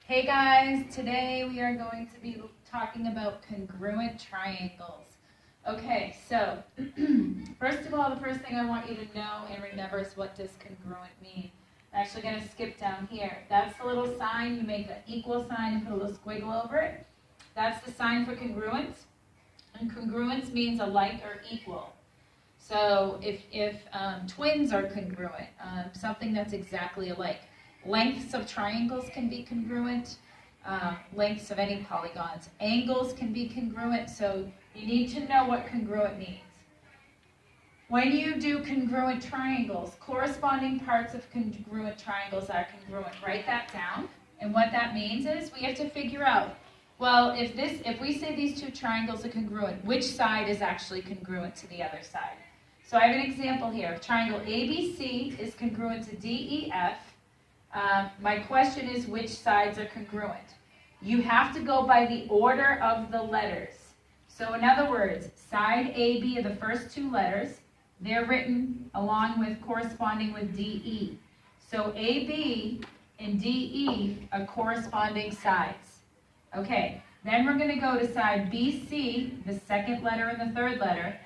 Hey guys, today we are going to be talking about congruent triangles. Okay, so first of all, the first thing I want you to know and remember is what does congruent mean. I'm actually going to skip down here. That's the little sign. You make an equal sign and put a little squiggle over it. That's the sign for congruence. And congruence means alike or equal. So if twins are congruent, something that's exactly alike. Lengths of triangles can be congruent, lengths of any polygons. Angles can be congruent, so you need to know what congruent means. When you do congruent triangles, corresponding parts of congruent triangles are congruent. Write that down. And what that means is we have to figure out, well, if we say these two triangles are congruent, which side is actually congruent to the other side? So I have an example here. Triangle ABC is congruent to DEF. My question is, which sides are congruent? You have to go by the order of the letters. So in other words, side AB are the first two letters. They're written along with corresponding with DE. So AB and DE are corresponding sides. Okay, then we're going to go to side BC, the second letter and the third letter,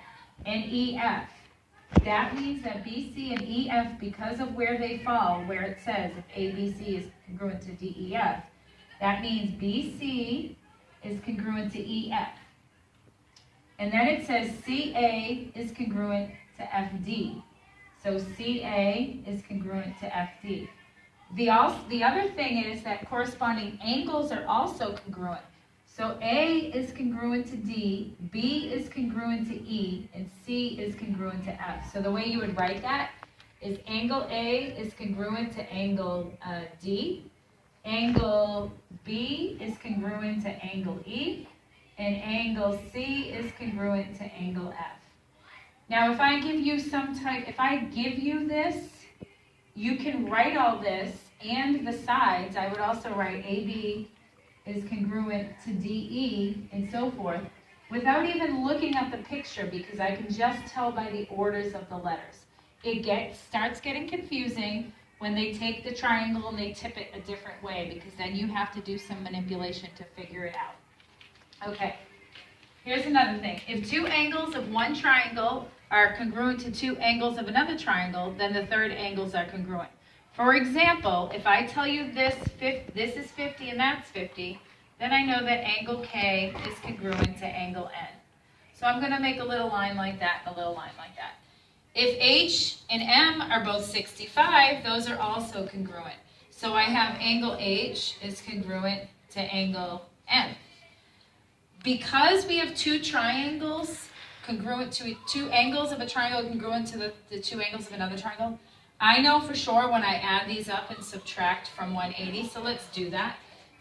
and EF. That means that BC and EF, because of where they fall, where it says if ABC is congruent to DEF, that means BC is congruent to EF. And then it says CA is congruent to FD. So CA is congruent to FD. The other thing is that corresponding angles are also congruent. So A is congruent to D, B is congruent to E, and C is congruent to F. So the way you would write that is angle A is congruent to angle D, angle B is congruent to angle E, and angle C is congruent to angle F. Now if I give you this, you can write all this and the sides. I would also write AB is congruent to DE and so forth without even looking at the picture, because I can just tell by the orders of the letters. It starts getting confusing when they take the triangle and they tip it a different way, because then you have to do some manipulation to figure it out. Okay, here's another thing. If two angles of one triangle are congruent to two angles of another triangle, then the third angles are congruent. For example, if I tell you this is 50 and that's 50, then I know that angle K is congruent to angle N. So I'm going to make a little line like that, a little line like that. If H and M are both 65, those are also congruent. So I have angle H is congruent to angle M. Because we have two triangles congruent to two angles of a triangle congruent to the two angles of another triangle, I know for sure when I add these up and subtract from 180, so let's do that.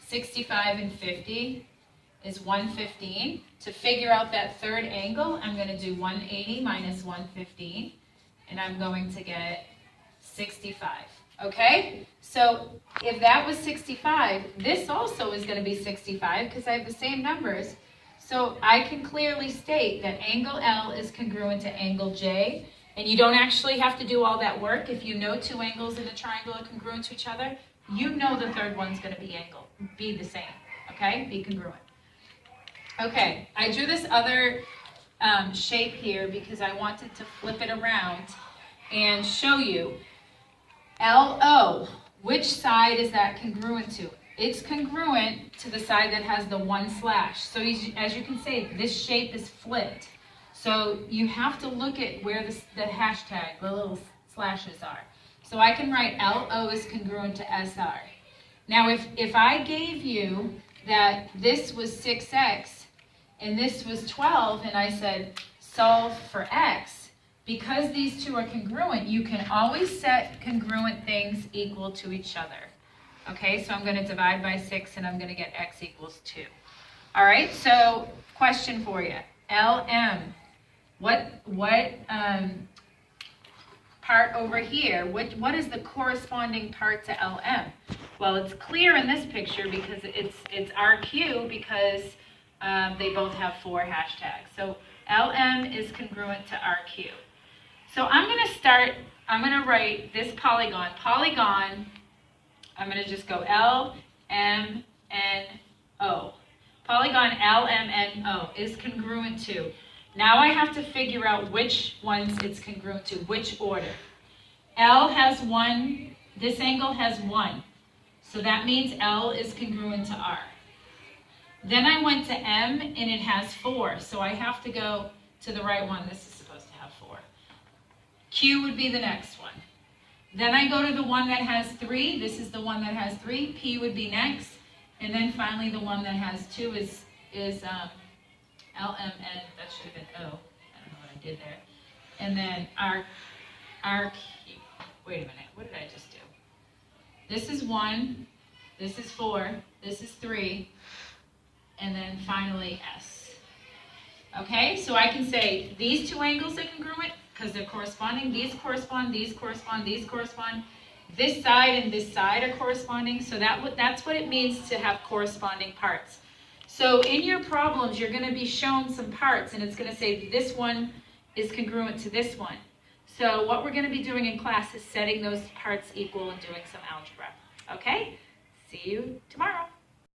65 and 50 is 115. To figure out that third angle, I'm going to do 180 minus 115, and I'm going to get 65. Okay? So if that was 65, this also is going to be 65 because I have the same numbers. So I can clearly state that angle L is congruent to angle J. And you don't actually have to do all that work. If you know two angles in a triangle are congruent to each other, you know the third one's going to be the same, okay? Be congruent. Okay, I drew this other shape here because I wanted to flip it around and show you. LO, which side is that congruent to? It's congruent to the side that has the one slash. So as you can see, this shape is flipped. So you have to look at where the hashtag, the little slashes are. So I can write LO is congruent to SR. Now if I gave you that this was 6x and this was 12 and I said solve for x, because these two are congruent, you can always set congruent things equal to each other. Okay, so I'm going to divide by 6 and I'm going to get x equals 2. All right, so question for you. LM. What part over here, what is the corresponding part to LM? Well, it's clear in this picture because it's RQ because they both have 4 hashtags. So LM is congruent to RQ. So I'm going to write this polygon. I'm going to just go LM LMNO. Polygon LMNO is congruent to. Now I have to figure out which ones it's congruent to, which order. L has 1, this angle has 1. So that means L is congruent to R. Then I went to M and it has 4. So I have to go to the right one. This is supposed to have 4. Q would be the next one. Then I go to the one that has 3. This is the one that has 3. P would be next. And then finally the one that has 2 is LMN. That should have been O. I don't know what I did there. And then R, wait a minute. What did I just do? This is 1. This is 4. This is 3. And then finally S. Okay, so I can say these two angles are congruent because they're corresponding. These correspond, these correspond, these correspond. This side and this side are corresponding. So that's what it means to have corresponding parts. So in your problems, you're going to be shown some parts, and it's going to say this one is congruent to this one. So what we're going to be doing in class is setting those parts equal and doing some algebra. Okay? See you tomorrow.